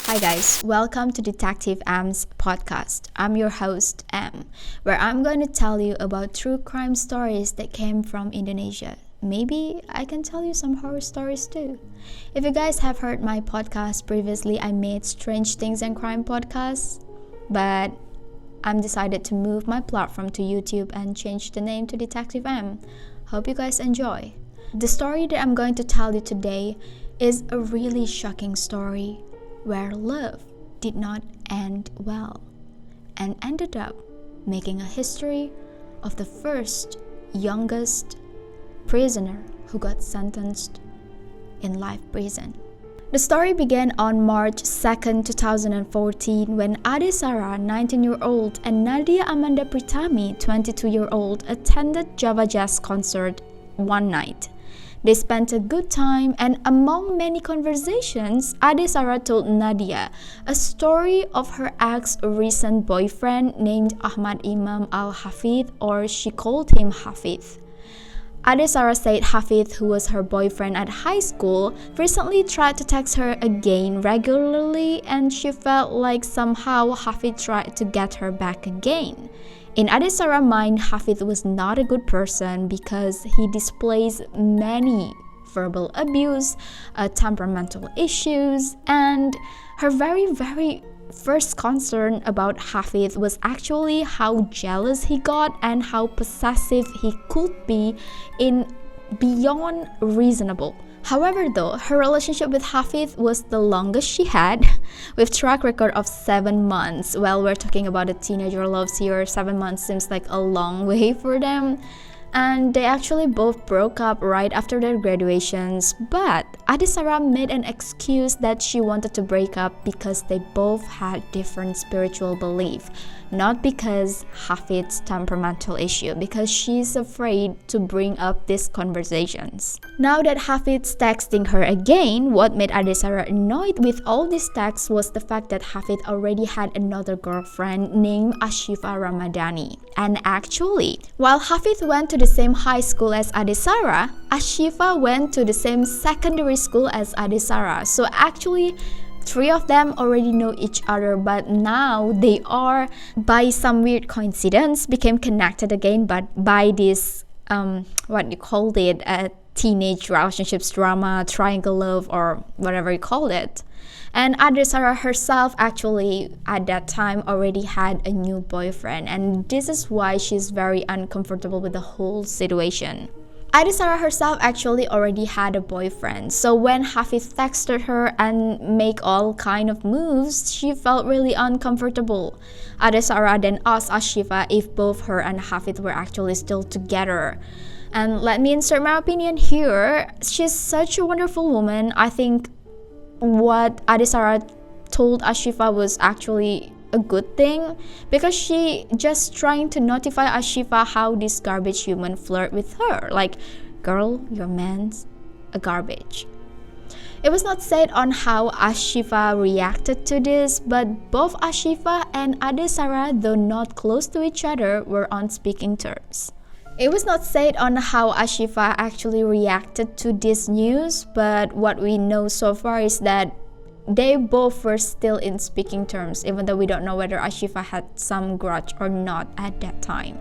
Hi guys, welcome to Detective M's podcast. I'm your host M, where I'm going to tell you about true crime stories that came from Indonesia. Maybe I can tell you some horror stories too. If you guys have heard my podcast previously, I made Strange Things and Crime podcasts, but I'm decided to move my platform to YouTube and change the name to Detective M. Hope you guys enjoy. The story that I'm going to tell you today is a really shocking story where love did not end well and ended up making a history of the first youngest prisoner who got sentenced in life prison. The story began on March 2nd, 2014 when Ade Sarah, 19-year-old, and Nadia Amanda Pritami, 22-year-old, attended Java Jazz concert one night. They spent a good time, and among many conversations, Ade Sarah told Nadia a story of her ex-recent boyfriend named Ahmad Imam Al-Hafidh, or she called him Hafidh. Ade Sarah said Hafidh, who was her boyfriend at high school, recently tried to text her again regularly, and she felt like somehow Hafidh tried to get her back again. In Ade Sarah's mind, Hafidh was not a good person because he displays many verbal abuse, temperamental issues, and her very first concern about Hafidh was actually how jealous he got and how possessive he could be in beyond reasonable. However, though, her relationship with Hafidh was the longest she had, with track record of 7 months. Well, we're talking about a teenager loves here. 7 months seems like a long way for them. And they actually both broke up right after their graduations, but Ade Sarah made an excuse that she wanted to break up because they both had different spiritual belief, not because Hafidh's temperamental issue, because she's afraid to bring up these conversations. Now that Hafidh's texting her again, what made Ade Sarah annoyed with all these texts was the fact that Hafidh already had another girlfriend named Ashifa Ramadhani. And actually, while Hafidh went to the same high school as Ade Sarah, Ashifa went to the same secondary school as Ade Sarah. So actually, 3 of them already know each other, but now they are, by some weird coincidence, became connected again, but by this, what you called it, a teenage relationships drama, triangle love, or whatever you called it. And Ade Sarah herself actually at that time already had a new boyfriend, and this is why she's very uncomfortable with the whole situation. Ade Sarah herself actually already had a boyfriend, so when Hafidh texted her and make all kind of moves, she felt really uncomfortable. Ade Sarah then asked Ashifa if both her and Hafidh were actually still together. And let me insert my opinion here. She's such a wonderful woman. I think what Ade Sarah told Ashifa was actually a good thing, because she just trying to notify Ashifa how this garbage human flirt with her. Like, girl, your man's a garbage. It was not said on how Ashifa reacted to this, but both Ashifa and Ade Sarah, though not close to each other, were on speaking terms. It was not said on how Ashifa actually reacted to this news, but what we know so far is that they both were still in speaking terms, even though we don't know whether Ashifa had some grudge or not at that time.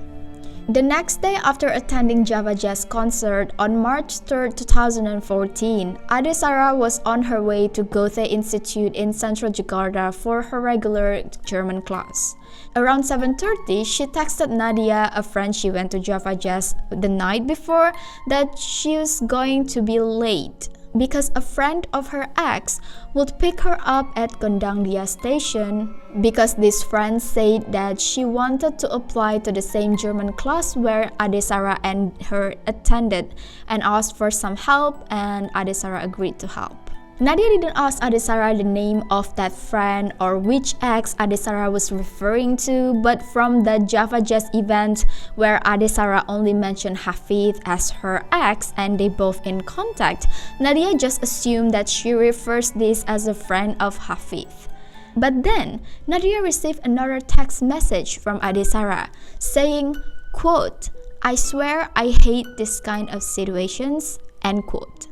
The next day after attending Java Jazz concert on March 3rd, 2014, Ade Sarah was on her way to Goethe Institute in central Jakarta for her regular German class. Around 7:30, she texted Nadia, a friend she went to Java Jazz the night before, that she was going to be late because a friend of her ex would pick her up at Gondangdia station, because this friend said that she wanted to apply to the same German class where Ade Sarah and her attended, and asked for some help, and Ade Sarah agreed to help. Nadia didn't ask Ade Sarah the name of that friend or which ex Ade Sarah was referring to, but from the Java Jazz event where Ade Sarah only mentioned Hafidh as her ex and they both in contact, Nadia just assumed that she refers this as a friend of Hafidh. But then, Nadia received another text message from Ade Sarah saying, quote, "I swear I hate this kind of situations," end quote.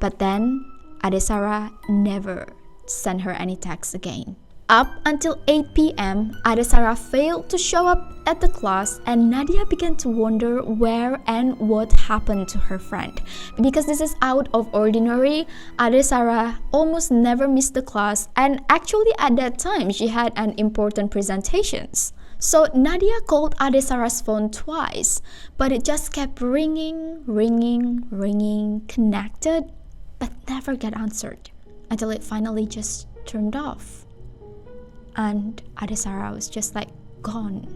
But then, Ade Sarah never send her any text again. Up until 8 p.m., Adesara failed to show up at the class, and Nadia began to wonder where and what happened to her friend. Because this is out of ordinary, Adesara almost never missed the class, and actually at that time she had an important presentations. So Nadia called Adesara's phone twice, but it just kept ringing, connected, but never got answered until it finally just turned off. And Adesara was just like gone.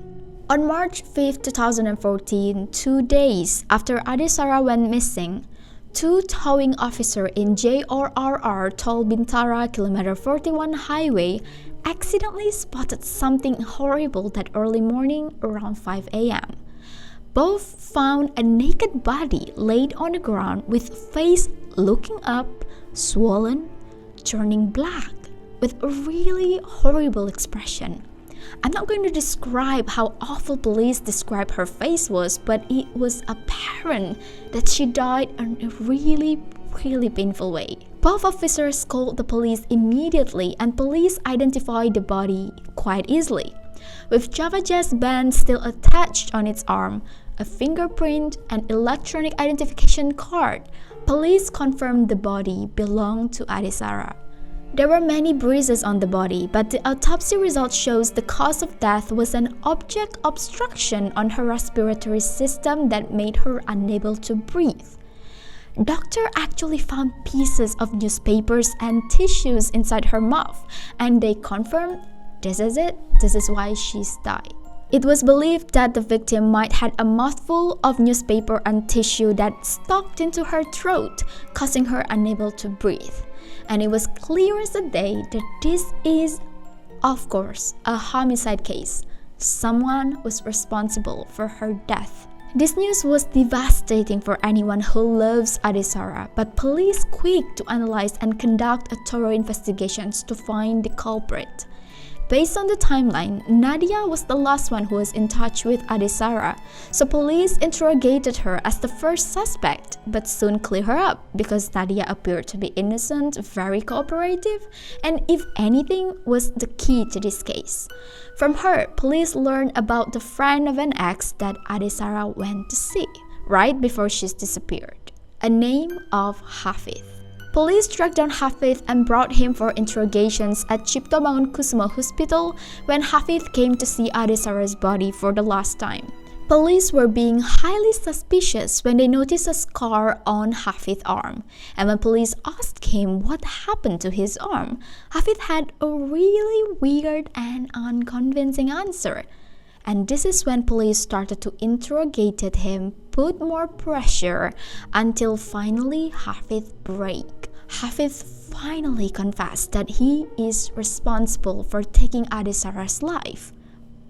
On March 5th, 2014, 2 days after Adesara went missing, two towing officers in JRRR Tol Bintara Kilometer 41 highway accidentally spotted something horrible that early morning around 5 a.m. Both found a naked body laid on the ground with face looking up, swollen, turning black, with a really horrible expression. I'm not going to describe how awful police described her face was, but it was apparent that she died in a really painful way. Both officers called the police immediately, and police identified the body quite easily. With Java Jazz band still attached on its arm, a fingerprint, and electronic identification card, police confirmed the body belonged to Adesara. There were many bruises on the body, but the autopsy result shows the cause of death was an object obstruction on her respiratory system that made her unable to breathe. Doctor actually found pieces of newspapers and tissues inside her mouth, and they confirmed this is it, this is why she's died. It was believed that the victim might have a mouthful of newspaper and tissue that stuck into her throat, causing her unable to breathe. And it was clear as the day that this is, of course, a homicide case. Someone was responsible for her death. This news was devastating for anyone who loves Adesara, but police quick to analyze and conduct a thorough investigations to find the culprit. Based on the timeline, Nadia was the last one who was in touch with Adesara, so police interrogated her as the first suspect, but soon cleared her up because Nadia appeared to be innocent, very cooperative, and if anything, was the key to this case. From her, police learned about the friend of an ex that Adesara went to see, right before she disappeared, a name of Hafid. Police tracked down Hafid and brought him for interrogations at Cipto Mangunkusumo Hospital when Hafid came to see Adesara's body for the last time. Police were being highly suspicious when they noticed a scar on Hafid's arm, and when police asked him what happened to his arm, Hafid had a really weird and unconvincing answer. And this is when police started to interrogate him, put more pressure, until finally Hafid broke. Hafid finally confessed that he is responsible for taking Adesara's life.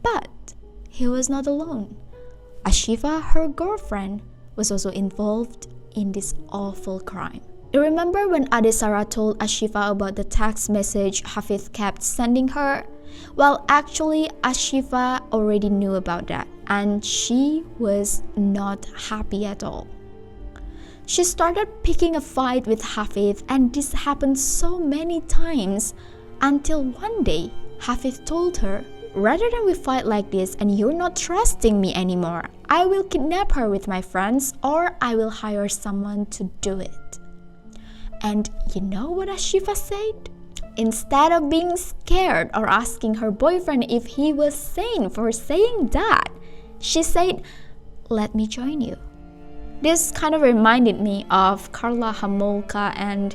But he was not alone. Ashifa, her girlfriend, was also involved in this awful crime. You remember when Adesara told Ashifa about the text message Hafid kept sending her? Well, actually, Ashifa already knew about that, and she was not happy at all. She started picking a fight with Hafid, and this happened so many times until one day Hafid told her, "Rather than we fight like this and you're not trusting me anymore, I will kidnap her with my friends or I will hire someone to do it." And you know what Ashifa said? Instead of being scared or asking her boyfriend if he was sane for saying that, she said, "Let me join you." This kind of reminded me of Carla Hamolka and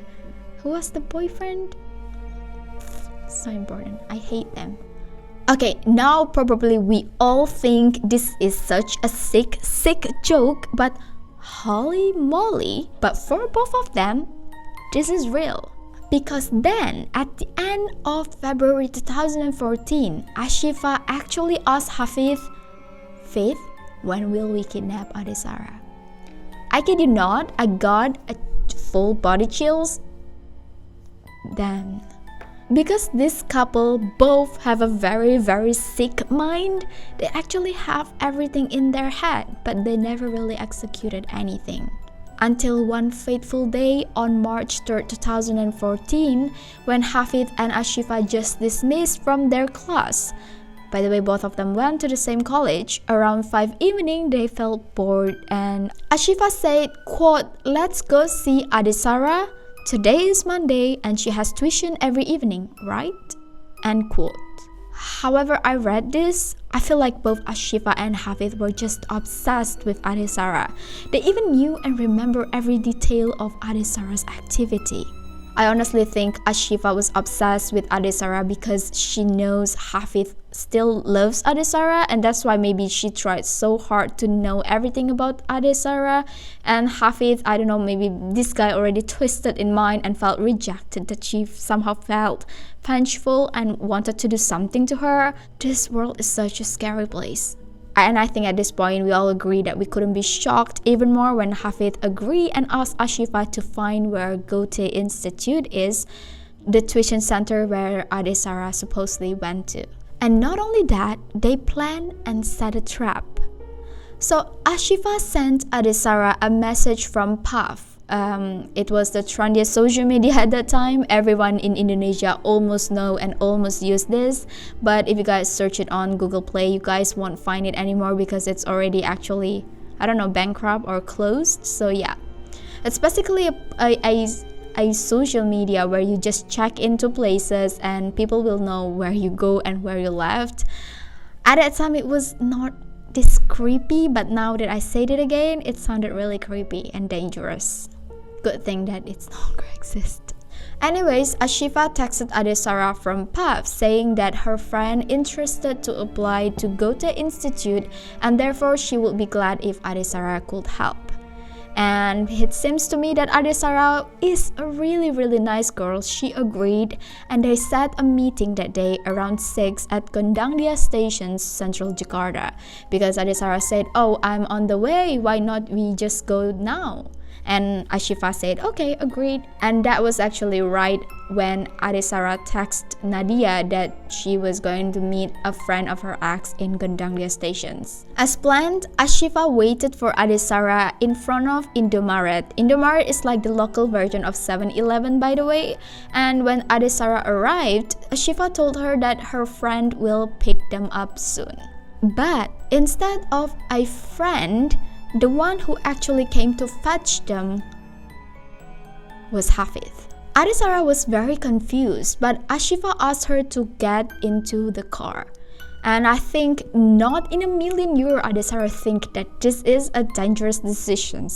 who was the boyfriend? So important. I hate them. Okay, now probably we all think this is such a sick joke, but holy moly. But for both of them, this is real. Because then, at the end of February 2014, Ashifa actually asked Hafid, "Faith, when will we kidnap Adesara?" I kid you not, I got a full body chills. Then, because this couple both have a very sick mind, they actually have everything in their head, but they never really executed anything. until one fateful day on March 3rd, 2014, when Hafid and Ashifa just dismissed from their class. By the way, both of them went to the same college. Around 5 evening, they felt bored and Ashifa said, quote, "Let's go see Adisara. Today is Monday and she has tuition every evening, right?" End quote. However, I read this, I feel like both Ashifa and Hafid were just obsessed with Adisara. They even knew and remember every detail of Adisara's activity. I honestly think Ashifa was obsessed with Adisara because she knows Hafid still loves Adisara, and that's why maybe she tried so hard to know everything about Adisara. And Hafid, I don't know, maybe this guy already twisted in mind and felt rejected, that she somehow felt vengeful and wanted to do something to her. This world is such a scary place. And I think at this point we all agree that we couldn't be shocked even more when Hafid agreed and asked Ashifa to find where Goethe Institute is, the tuition center where Adisara supposedly went to. And not only that, they planned and set a trap. So Ashifa sent Adisara a message from Puff. It was the trendiest social media at that time. Everyone in Indonesia almost know and almost use this, but if you guys search it on Google Play, you guys won't find it anymore because it's already actually, I don't know, bankrupt or closed. So yeah, it's basically a social media where you just check into places and people will know where you go and where you left. At that time it was not this creepy, but now that I said it again, it sounded really creepy and dangerous. Good thing that it no longer exists. Anyways, Ashifa texted Adisara from Puff saying that her friend interested to apply to Goethe Institute and therefore she would be glad if Adisara could help. And it seems to me that Adisara is a really nice girl. She agreed and they set a meeting that day around 6 at Gondangdia Station, Central Jakarta, because Adisara said, "Oh, I'm on the way, why not we just go now?" And Ashifa said, "Okay, agreed." And that was actually right when Adisara texted Nadia that she was going to meet a friend of her ex in Gondangdia stations. As planned, Ashifa waited for Adisara in front of Indomaret. Indomaret is like the local version of 7-Eleven, by the way. And when Adisara arrived, Ashifa told her that her friend will pick them up soon. But instead of a friend, the one who actually came to fetch them was Hafid. Adisara was very confused, but Ashifa asked her to get into the car. And I think not in a million years Adisara think that this is a dangerous decision.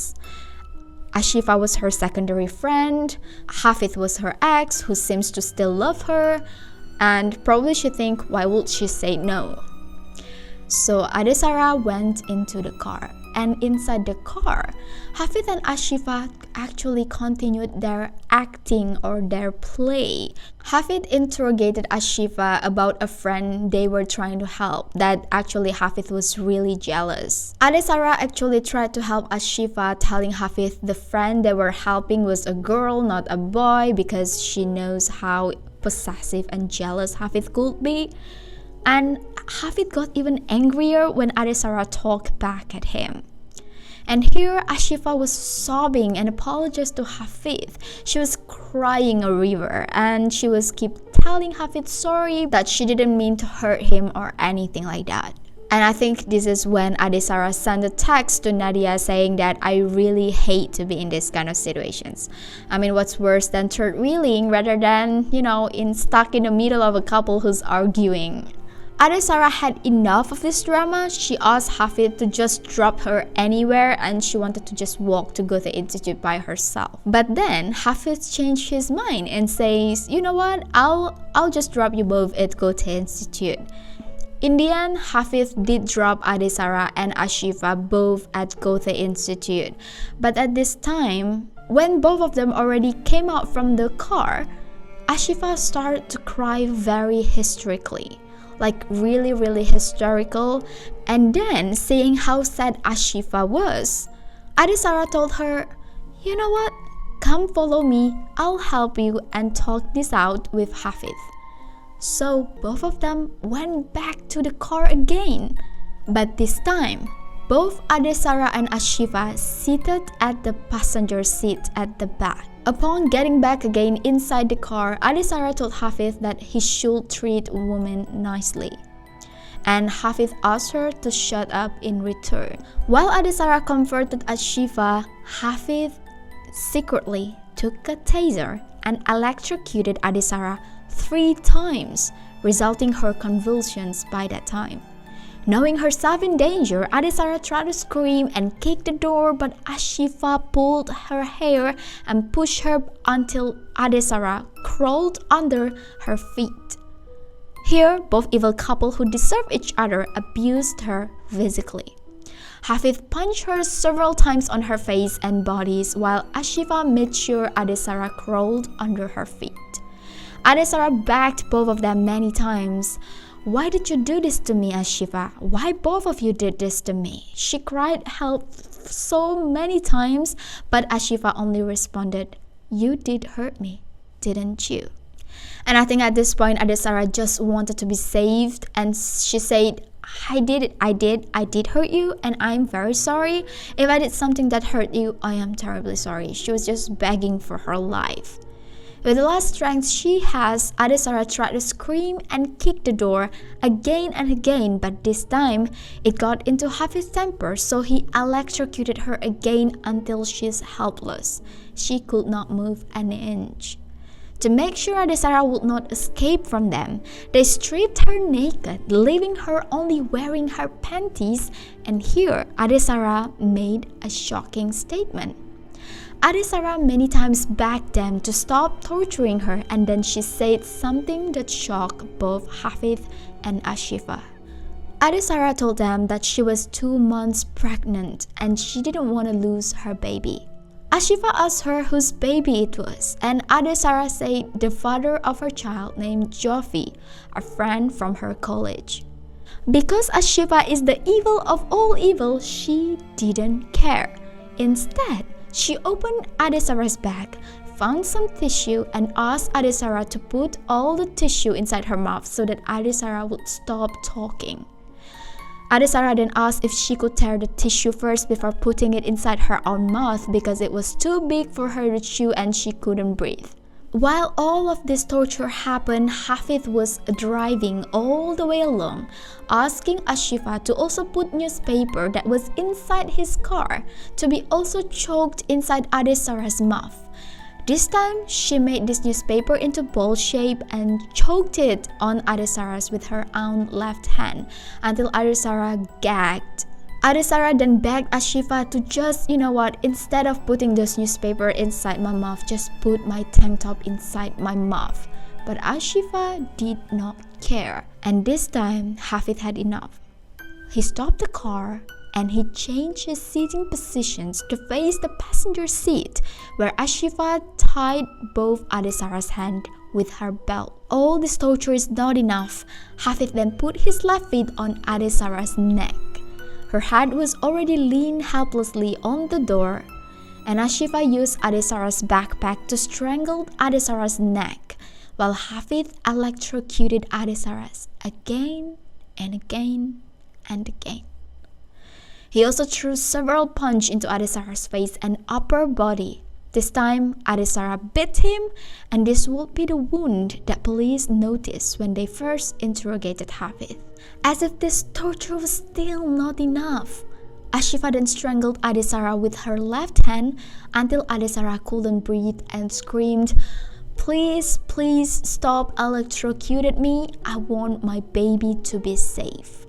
Ashifa was her secondary friend, Hafid was her ex who seems to still love her, and probably she think, why would she say no? So Adisara went into the car. And inside the car, Hafid and Ashifa actually continued their acting or their play. Hafid interrogated Ashifa about a friend they were trying to help, that actually Hafid was really jealous. Adisara actually tried to help Ashifa, telling Hafid the friend they were helping was a girl, not a boy, because she knows how possessive and jealous Hafid could be. And Hafid got even angrier when Adisara talked back at him. And here Ashifa was sobbing and apologized to Hafid. She was crying a river and she was keep telling Hafid sorry, that she didn't mean to hurt him or anything like that. And I think this is when Adisara sent a text to Nadia saying that I really hate to be in this kind of situations. I mean, what's worse than third wheeling rather than, stuck in the middle of a couple who's arguing. Adisara had enough of this drama. She asked Hafid to just drop her anywhere and she wanted to just walk to Goethe Institute by herself. But then Hafid changed his mind and says, you know what, I'll just drop you both at Goethe Institute. In the end, Hafid did drop Adisara and Ashifa both at Goethe Institute. But at this time, when both of them already came out from the car, Ashifa started to cry very hysterically. Like really hysterical. And then, seeing how sad Ashifa was, Adisara told her, you know what, come follow me, I'll help you and talk this out with Hafid. So both of them went back to the car again. But this time, Both Adesara and Ashifa seated at the passenger seat at the back. Upon getting back again inside the car, Adesara told Hafiz that he should treat women nicely, and Hafiz asked her to shut up in return. While Adesara comforted Ashifa, Hafiz secretly took a taser and electrocuted Adesara 3 times, resulting her convulsions by that time. Knowing herself in danger, Adesara tried to scream and kick the door, but Ashifa pulled her hair and pushed her until Adesara crawled under her feet. Here, both evil couple who deserve each other abused her physically. Hafiz punched her several times on her face and bodies, while Ashifa made sure Adesara crawled under her feet. Adesara begged both of them many times. "Why did you do this to me, Ashifa? Why both of you did this to me?" She cried help so many times, but Ashifa only responded, "You did hurt me, didn't you?" And I think at this point, Adesara just wanted to be saved, and she said, I did hurt you, and I'm very sorry. If I did something that hurt you, I am terribly sorry. She was just begging for her life. With the last strength she has, Adesara tried to scream and kick the door again and again, but this time it got into Hafiz's temper, so he electrocuted her again until she's helpless. She could not move an inch. To make sure Adesara would not escape from them, they stripped her naked, leaving her only wearing her panties, and here Adesara made a shocking statement. Adesara many times begged them to stop torturing her, and then she said something that shocked both Hafiz and Ashifa. Adesara told them that she was 2 months pregnant and she didn't want to lose her baby. Ashifa asked her whose baby it was, and Adesara said the father of her child named Jofi, a friend from her college. Because Ashifa is the evil of all evil, she didn't care. Instead, she opened Adesara's bag, found some tissue, and asked Adesara to put all the tissue inside her mouth so that Adesara would stop talking. Adesara then asked if she could tear the tissue first before putting it inside her own mouth because it was too big for her to chew and she couldn't breathe. While all of this torture happened, Hafiz was driving all the way along, asking Ashifa to also put newspaper that was inside his car to be also choked inside Adesara's mouth. This time, she made this newspaper into ball shape and choked it on Adesara's with her own left hand until Adesara gagged. Adesara then begged Ashifa to just, instead of putting this newspaper inside my mouth, just put my tank top inside my mouth. But Ashifa did not care, and this time Hafiz had enough. He stopped the car and he changed his seating positions to face the passenger seat, where Ashifa tied both Adesara's hand with her belt. All this torture is not enough. Hafiz then put his left feet on Adesara's neck. Her head was already leaned helplessly on the door, and Ashifa used Adesara's backpack to strangle Adesara's neck, while Hafiz electrocuted Adesara's again and again and again. He also threw several punches into Adesara's face and upper body. This time, Adesara bit him, and this would be the wound that police noticed when they first interrogated Hafiz. As if this torture was still not enough, Ashifa then strangled Adesara with her left hand until Adesara couldn't breathe and screamed, "Please, please stop electrocuting me. I want my baby to be safe."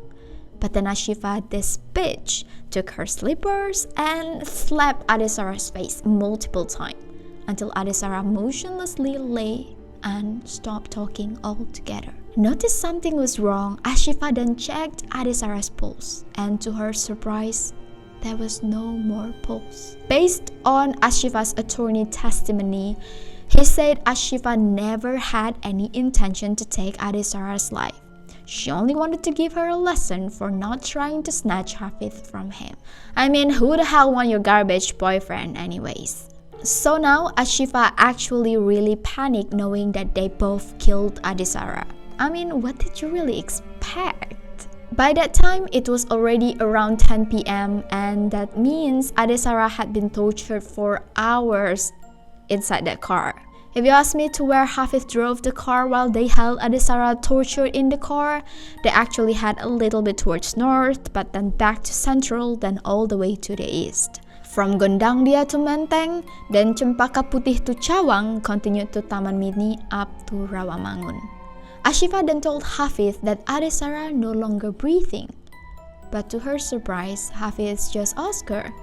But then Ashifa, this bitch, took her slippers and slapped Adesara's face multiple times until Adesara motionlessly lay and stopped talking altogether. Noticed something was wrong, Ashifa then checked Adesara's pulse, and to her surprise, there was no more pulse. Based on Ashifa's attorney testimony, he said Ashifa never had any intention to take Adesara's life. She only wanted to give her a lesson for not trying to snatch Hafiz from him. I mean, who the hell want your garbage boyfriend anyways? So now Ashifa actually really panicked knowing that they both killed Adesara. I mean, what did you really expect? By that time, it was already around 10 p.m. and that means Adesara had been tortured for hours inside that car. If you ask me to where Hafiz drove the car while they held Adesara tortured in the car, they actually had a little bit towards north, but then back to central, then all the way to the east. From Gondangdia to Menteng, then Cempaka Putih to Cawang, continued to Taman Mini up to Rawamangun. Ashifa then told Hafiz that Adesara no longer breathing. But to her surprise, Hafiz just asked her,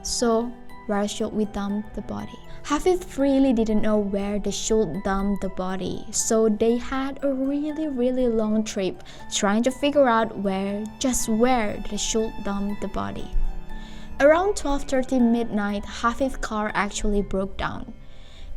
"So, where should we dump the body?" Hafiz really didn't know where they should dump the body, so they had a really long trip trying to figure out where they should dump the body. Around 12:30 midnight, Hafiz's car actually broke down.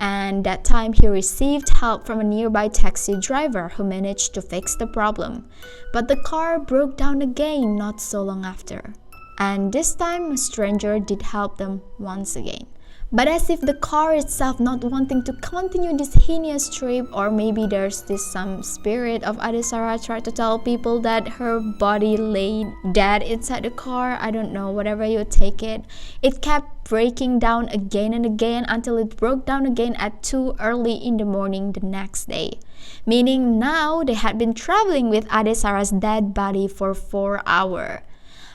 And that time he received help from a nearby taxi driver who managed to fix the problem. But the car broke down again not so long after. And this time a stranger did help them once again. But as if the car itself not wanting to continue this heinous trip, or maybe there's some spirit of Adesara tried to tell people that her body lay dead inside the car, I don't know, whatever you take it. It kept breaking down again and again until it broke down again at 2 early in the morning the next day. Meaning now they had been traveling with Adesara's dead body for 4 hours.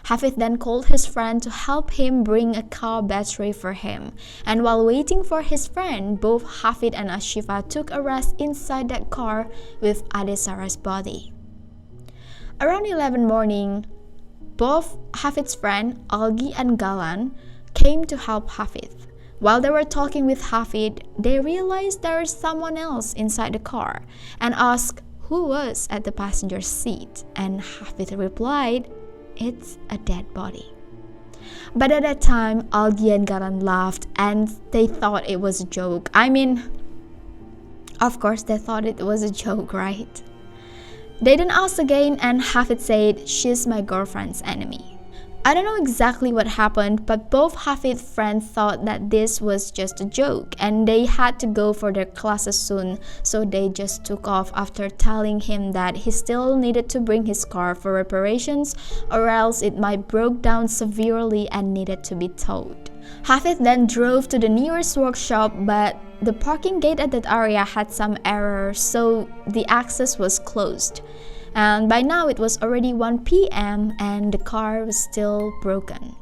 Hafiz then called his friend to help him bring a car battery for him. And while waiting for his friend, both Hafiz and Ashifa took a rest inside that car with Adesara's body. Around 11 morning, both Hafiz's friend, Algi and Galan, came to help Hafiz. While they were talking with Hafiz, they realized there is someone else inside the car and asked who was at the passenger seat. And Hafiz replied, "It's a dead body." But at that time, Algi and Galan laughed and they thought it was a joke. I mean, of course they thought it was a joke, right? They then asked again and Hafiz said, "She's my girlfriend's enemy." I don't know exactly what happened, but both Hafiz's friends thought that this was just a joke and they had to go for their classes soon, so they just took off after telling him that he still needed to bring his car for reparations or else it might broke down severely and needed to be towed. Hafiz then drove to the nearest workshop, but the parking gate at that area had some error, so the access was closed. And by now it was already 1 p.m. and the car was still broken.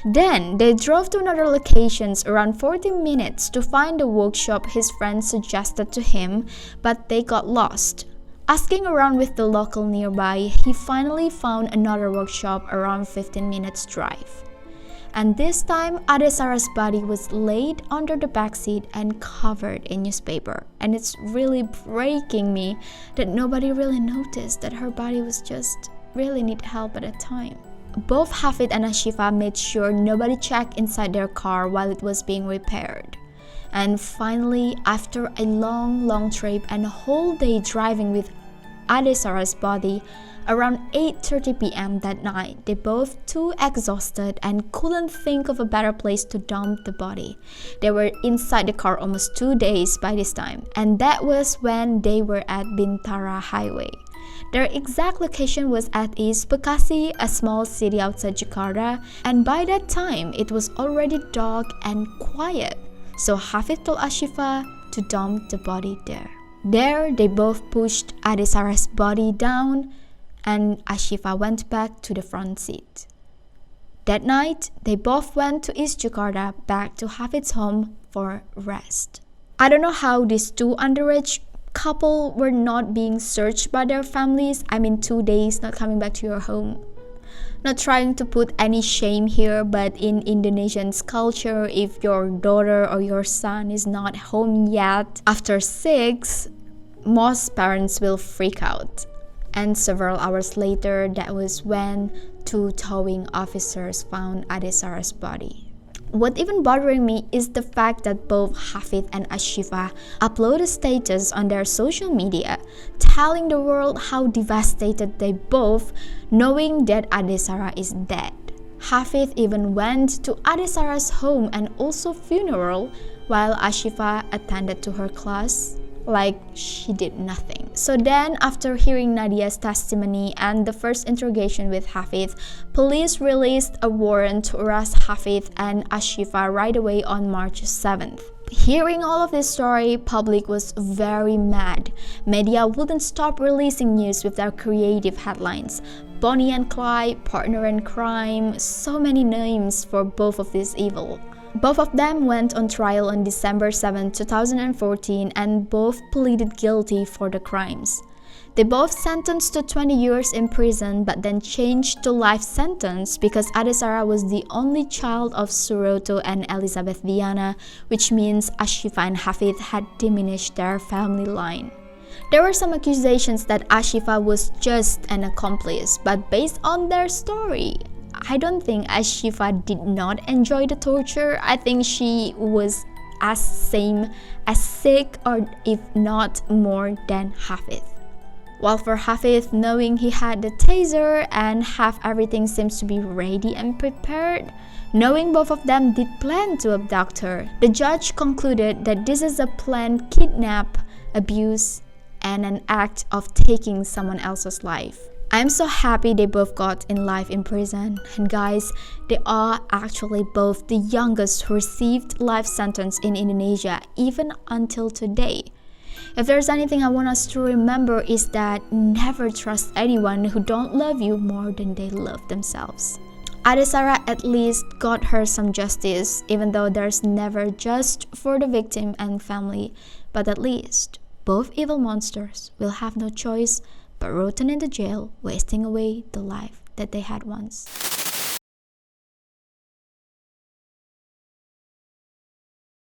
Then they drove to another locations around 40 minutes to find the workshop his friend suggested to him, but they got lost. Asking around with the local nearby, he finally found another workshop around 15 minutes drive. And this time, Adesara's body was laid under the backseat and covered in newspaper. And it's really breaking me that nobody really noticed that her body was just really need help at that time. Both Hafiz and Ashifa made sure nobody checked inside their car while it was being repaired. And finally, after a long trip and a whole day driving with Adesara's body, around 8:30 p.m. that night, they both too exhausted and couldn't think of a better place to dump the body. They were inside the car almost 2 days by this time, and that was when they were at Bintara Highway. Their exact location was at East Bekasi, a small city outside Jakarta, and by that time, it was already dark and quiet. So Hafiz told Ashifa to dump the body there. There, they both pushed Adesara's body down, and Ashifa went back to the front seat. That night, they both went to East Jakarta back to Hafiz's home for rest. I don't know how these two underage couple were not being searched by their families. 2 days not coming back to your home. Not trying to put any shame here, but in Indonesian's culture, if your daughter or your son is not home yet after 6, most parents will freak out. And several hours later, that was when 2 towing officers found Adesara's body. What even bothering me is the fact that both Hafiz and Ashifa upload a status on their social media telling the world how devastated they both knowing that Adesara is dead. Hafiz even went to Adesara's home and also funeral while Ashifa attended to her class. like she did nothing. So then, after hearing Nadia's testimony and the first interrogation with Hafid, police released a warrant to arrest Hafid and Ashifa right away on March 7th. Hearing all of this story, public was very mad. Media wouldn't stop releasing news with their creative headlines. Bonnie and Clyde, partner in crime, so many names for both of these evil. Both of them went on trial on December 7, 2014, and both pleaded guilty for the crimes. They both sentenced to 20 years in prison but then changed to life sentence because Adesara was the only child of Suroto and Elizabeth Diana, which means Ashifa and Hafid had diminished their family line. There were some accusations that Ashifa was just an accomplice, but based on their story, I don't think Ashifa did not enjoy the torture. I think she was as sick or if not more than Hafid. While for Hafid, knowing he had the taser and half everything seems to be ready and prepared, knowing both of them did plan to abduct her, the judge concluded that this is a planned kidnap, abuse, and an act of taking someone else's life. I'm so happy they both got in life in prison, and guys, they are actually both the youngest who received life sentence in Indonesia even until today. If there's anything I want us to remember is that never trust anyone who don't love you more than they love themselves. Adesara at least got her some justice, even though there's never just for the victim and family, but at least both evil monsters will have no choice but rotten in the jail, wasting away the life that they had once.